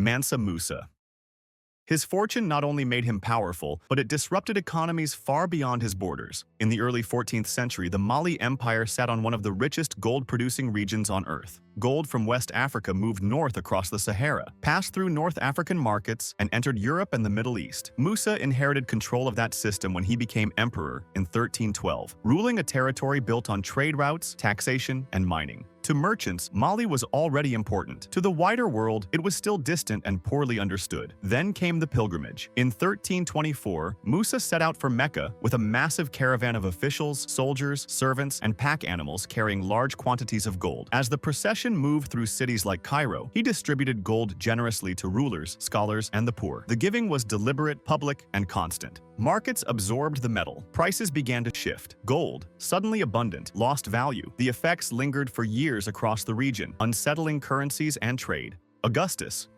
Mansa Musa. His fortune not only made him powerful, but it disrupted economies far beyond his borders. In the early 14th century, the Mali Empire sat on one of the richest gold-producing regions on Earth. Gold from West Africa moved north across the Sahara, passed through North African markets, and entered Europe and the Middle East. Musa inherited control of that system when he became emperor in 1312, ruling a territory built on trade routes, taxation, and mining. To merchants, Mali was already important. To the wider world, it was still distant and poorly understood. Then came the pilgrimage. In 1324, Musa set out for Mecca with a massive caravan of officials, soldiers, servants, and pack animals carrying large quantities of gold. As the procession moved through cities like Cairo, he distributed gold generously to rulers, scholars, and the poor. The giving was deliberate, public, and constant. Markets absorbed the metal. Prices began to shift. Gold, suddenly abundant, lost value. The effects lingered for years across the region, unsettling currencies and trade. Augustus.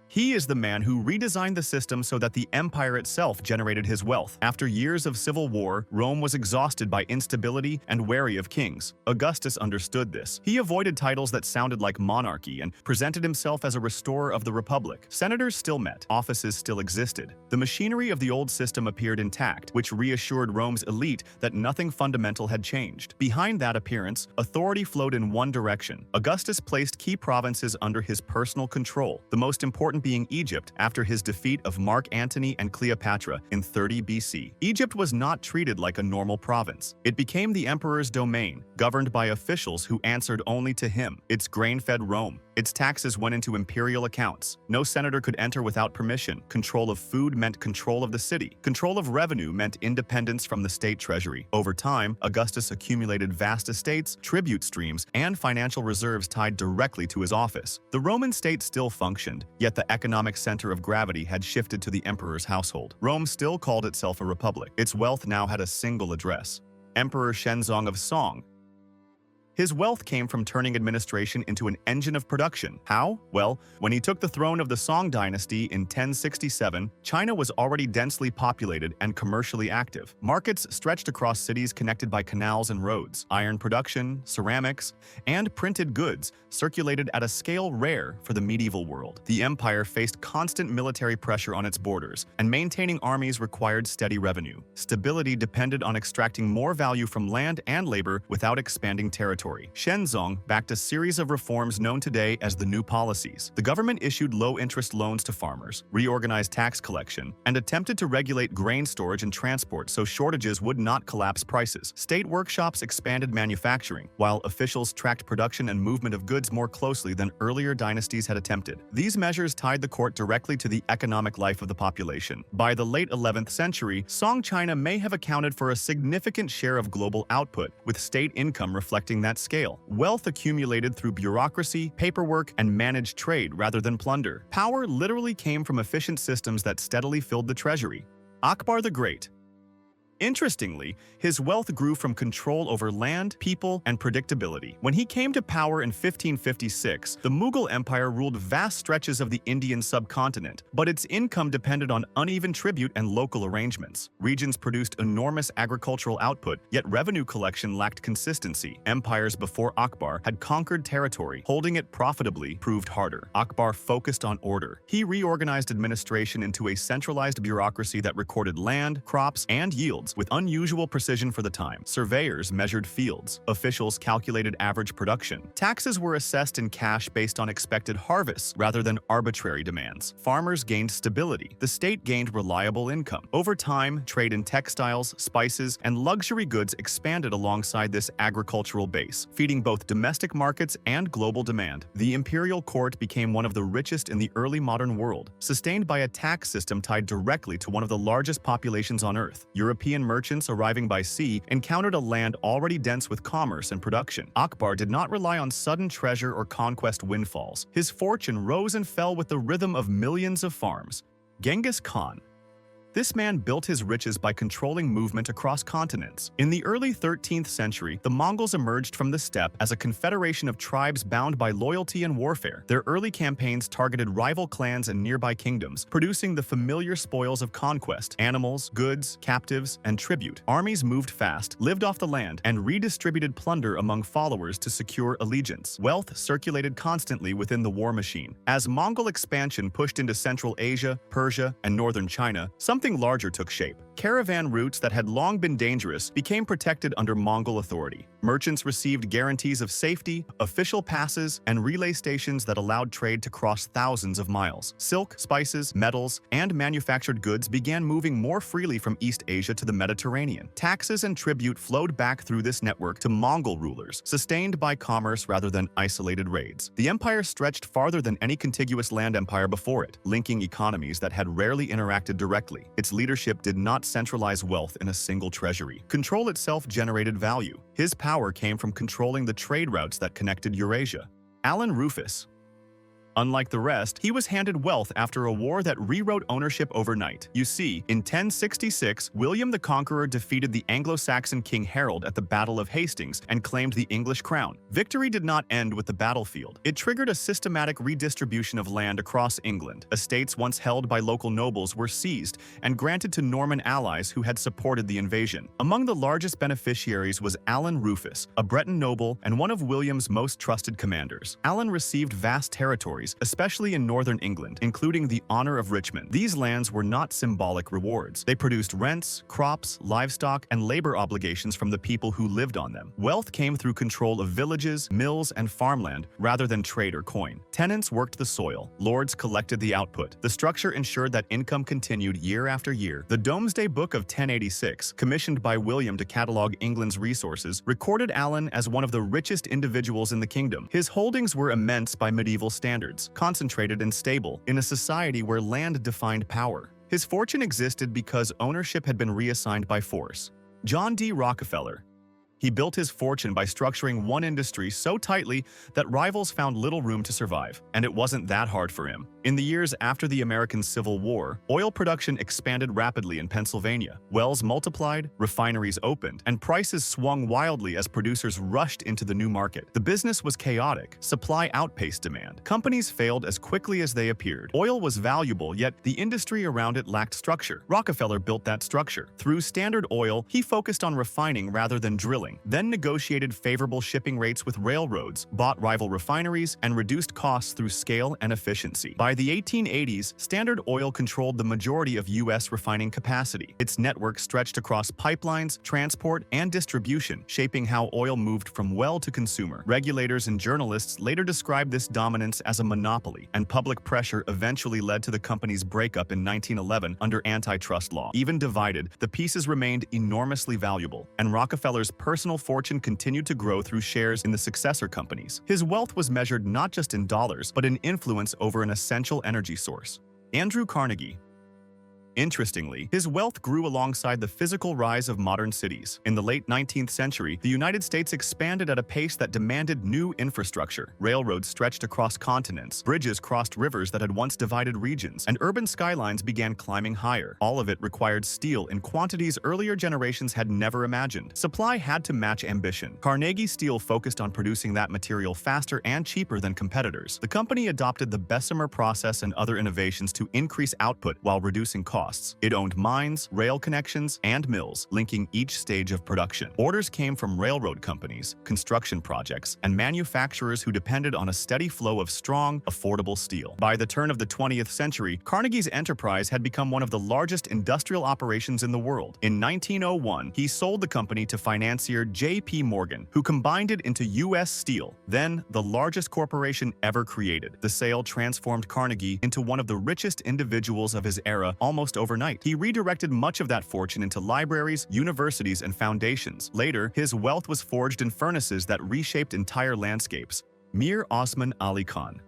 He is the man who redesigned the system so that the empire itself generated his wealth. After years of civil war, Rome was exhausted by instability and wary of kings. Augustus understood this. He avoided titles that sounded like monarchy and presented himself as a restorer of the republic. Senators still met. Offices still existed. The machinery of the old system appeared intact, which reassured Rome's elite that nothing fundamental had changed. Behind that appearance, authority flowed in one direction. Augustus placed key provinces under his personal control, the most important being Egypt after his defeat of Mark Antony and Cleopatra in 30 BC. Egypt was not treated like a normal province. It became the emperor's domain, governed by officials who answered only to him. Its grain fed Rome. Its taxes went into imperial accounts. No senator could enter without permission. Control of food meant control of the city. Control of revenue meant independence from the state treasury. Over time, Augustus accumulated vast estates, tribute streams, and financial reserves tied directly to his office. The Roman state still functioned, yet the economic center of gravity had shifted to the emperor's household. Rome still called itself a republic. Its wealth now had a single address: Emperor Shenzong of Song. His wealth came from turning administration into an engine of production. How? Well, when he took the throne of the Song dynasty in 1067, China was already densely populated and commercially active. Markets stretched across cities connected by canals and roads. Iron production, ceramics, and printed goods circulated at a scale rare for the medieval world. The empire faced constant military pressure on its borders, and maintaining armies required steady revenue. Stability depended on extracting more value from land and labor without expanding territory. Shenzong backed a series of reforms known today as the New Policies. The government issued low-interest loans to farmers, reorganized tax collection, and attempted to regulate grain storage and transport so shortages would not collapse prices. State workshops expanded manufacturing, while officials tracked production and movement of goods more closely than earlier dynasties had attempted. These measures tied the court directly to the economic life of the population. By the late 11th century, Song China may have accounted for a significant share of global output, with state income reflecting that scale. Wealth accumulated through bureaucracy, paperwork, and managed trade rather than plunder. Power literally came from efficient systems that steadily filled the treasury. Akbar the Great. Interestingly, his wealth grew from control over land, people, and predictability. When he came to power in 1556, the Mughal Empire ruled vast stretches of the Indian subcontinent, but its income depended on uneven tribute and local arrangements. Regions produced enormous agricultural output, yet revenue collection lacked consistency. Empires before Akbar had conquered territory. Holding it profitably proved harder. Akbar focused on order. He reorganized administration into a centralized bureaucracy that recorded land, crops, and yields with unusual precision for the time. Surveyors measured fields. Officials calculated average production. Taxes were assessed in cash based on expected harvests rather than arbitrary demands. Farmers gained stability. The state gained reliable income. Over time, trade in textiles, spices, and luxury goods expanded alongside this agricultural base, feeding both domestic markets and global demand. The imperial court became one of the richest in the early modern world, sustained by a tax system tied directly to one of the largest populations on Earth. European merchants arriving by sea encountered a land already dense with commerce and production. Akbar did not rely on sudden treasure or conquest windfalls. His fortune rose and fell with the rhythm of millions of farms. Genghis Khan. This man built his riches by controlling movement across continents. In the early 13th century, the Mongols emerged from the steppe as a confederation of tribes bound by loyalty and warfare. Their early campaigns targeted rival clans and nearby kingdoms, producing the familiar spoils of conquest: animals, goods, captives, and tribute. Armies moved fast, lived off the land, and redistributed plunder among followers to secure allegiance. Wealth circulated constantly within the war machine. As Mongol expansion pushed into Central Asia, Persia, and northern China, something larger took shape. Caravan routes that had long been dangerous became protected under Mongol authority. Merchants received guarantees of safety, official passes, and relay stations that allowed trade to cross thousands of miles. Silk, spices, metals, and manufactured goods began moving more freely from East Asia to the Mediterranean. Taxes and tribute flowed back through this network to Mongol rulers, sustained by commerce rather than isolated raids. The empire stretched farther than any contiguous land empire before it, linking economies that had rarely interacted directly. Its leadership did not centralize wealth in a single treasury. Control itself generated value. His power came from controlling the trade routes that connected Eurasia. Alan Rufus. Unlike the rest, he was handed wealth after a war that rewrote ownership overnight. You see, in 1066, William the Conqueror defeated the Anglo-Saxon King Harold at the Battle of Hastings and claimed the English crown. Victory did not end with the battlefield. It triggered a systematic redistribution of land across England. Estates once held by local nobles were seized and granted to Norman allies who had supported the invasion. Among the largest beneficiaries was Alan Rufus, a Breton noble and one of William's most trusted commanders. Alan received vast territories, especially in northern England, including the honor of Richmond. These lands were not symbolic rewards. They produced rents, crops, livestock, and labor obligations from the people who lived on them. Wealth came through control of villages, mills, and farmland, rather than trade or coin. Tenants worked the soil. Lords collected the output. The structure ensured that income continued year after year. The Domesday Book of 1086, commissioned by William to catalog England's resources, recorded Alan as one of the richest individuals in the kingdom. His holdings were immense by medieval standards, concentrated and stable, in a society where land defined power. His fortune existed because ownership had been reassigned by force. John D. Rockefeller. He built his fortune by structuring one industry so tightly that rivals found little room to survive, and it wasn't that hard for him. In the years after the American Civil War, oil production expanded rapidly in Pennsylvania. Wells multiplied, refineries opened, and prices swung wildly as producers rushed into the new market. The business was chaotic. Supply outpaced demand. Companies failed as quickly as they appeared. Oil was valuable, yet the industry around it lacked structure. Rockefeller built that structure. Through Standard Oil, he focused on refining rather than drilling, then negotiated favorable shipping rates with railroads, bought rival refineries, and reduced costs through scale and efficiency. By the 1880s, Standard Oil controlled the majority of U.S. refining capacity. Its network stretched across pipelines, transport, and distribution, shaping how oil moved from well to consumer. Regulators and journalists later described this dominance as a monopoly, and public pressure eventually led to the company's breakup in 1911 under antitrust law. Even divided, the pieces remained enormously valuable, and Rockefeller's personal fortune continued to grow through shares in the successor companies. His wealth was measured not just in dollars, but in influence over an essential energy source. Andrew Carnegie. Interestingly, his wealth grew alongside the physical rise of modern cities. In the late 19th century, the United States expanded at a pace that demanded new infrastructure. Railroads stretched across continents, bridges crossed rivers that had once divided regions, and urban skylines began climbing higher. All of it required steel in quantities earlier generations had never imagined. Supply had to match ambition. Carnegie Steel focused on producing that material faster and cheaper than competitors. The company adopted the Bessemer process and other innovations to increase output while reducing costs. It owned mines, rail connections, and mills, linking each stage of production. Orders came from railroad companies, construction projects, and manufacturers who depended on a steady flow of strong, affordable steel. By the turn of the 20th century, Carnegie's enterprise had become one of the largest industrial operations in the world. In 1901, he sold the company to financier J.P. Morgan, who combined it into U.S. Steel, then the largest corporation ever created. The sale transformed Carnegie into one of the richest individuals of his era almost overnight. He redirected much of that fortune into libraries, universities, and foundations. Later, his wealth was forged in furnaces that reshaped entire landscapes. Mir Osman Ali Khan.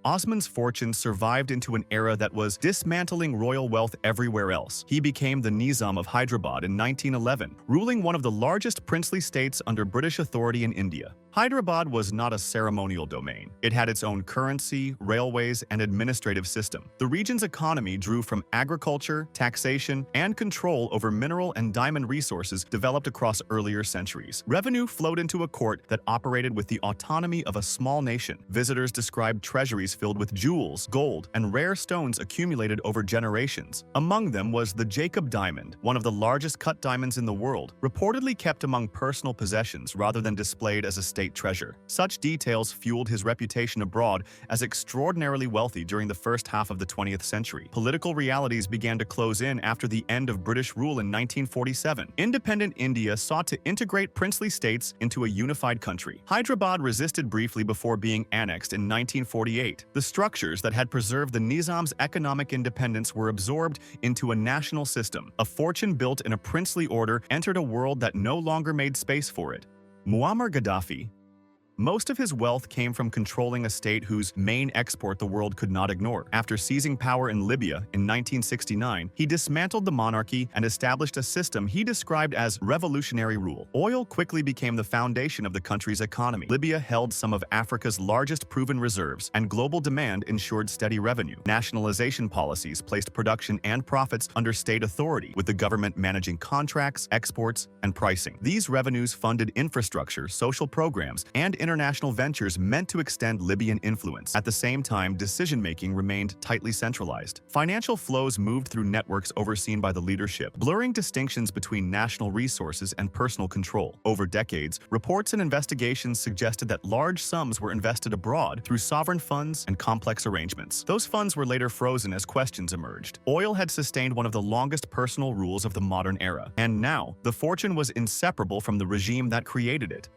Osman's fortune survived into an era that was dismantling royal wealth everywhere else. He became the Nizam of Hyderabad in 1911, ruling one of the largest princely states under British authority in India. Hyderabad was not a ceremonial domain. It had its own currency, railways, and administrative system. The region's economy drew from agriculture, taxation, and control over mineral and diamond resources developed across earlier centuries. Revenue flowed into a court that operated with the autonomy of a small nation. Visitors described treasuries filled with jewels, gold, and rare stones accumulated over generations. Among them was the Jacob diamond, one of the largest cut diamonds in the world, reportedly kept among personal possessions rather than displayed as a state treasure. Such details fueled his reputation abroad as extraordinarily wealthy during the first half of the 20th century. Political realities began to close in after the end of British rule in 1947. Independent India sought to integrate princely states into a unified country. Hyderabad resisted briefly before being annexed in 1948. The structures that had preserved the Nizam's economic independence were absorbed into a national system. A fortune built in a princely order entered a world that no longer made space for it. Muammar Gaddafi. Most of his wealth came from controlling a state whose main export the world could not ignore. After seizing power in Libya in 1969, he dismantled the monarchy and established a system he described as revolutionary rule. Oil quickly became the foundation of the country's economy. Libya held some of Africa's largest proven reserves, and global demand ensured steady revenue. Nationalization policies placed production and profits under state authority, with the government managing contracts, exports, and pricing. These revenues funded infrastructure, social programs, and international ventures meant to extend Libyan influence. At the same time, decision-making remained tightly centralized. Financial flows moved through networks overseen by the leadership, blurring distinctions between national resources and personal control. Over decades, reports and investigations suggested that large sums were invested abroad through sovereign funds and complex arrangements. Those funds were later frozen as questions emerged. Oil had sustained one of the longest personal rules of the modern era, and now the fortune was inseparable from the regime that created it.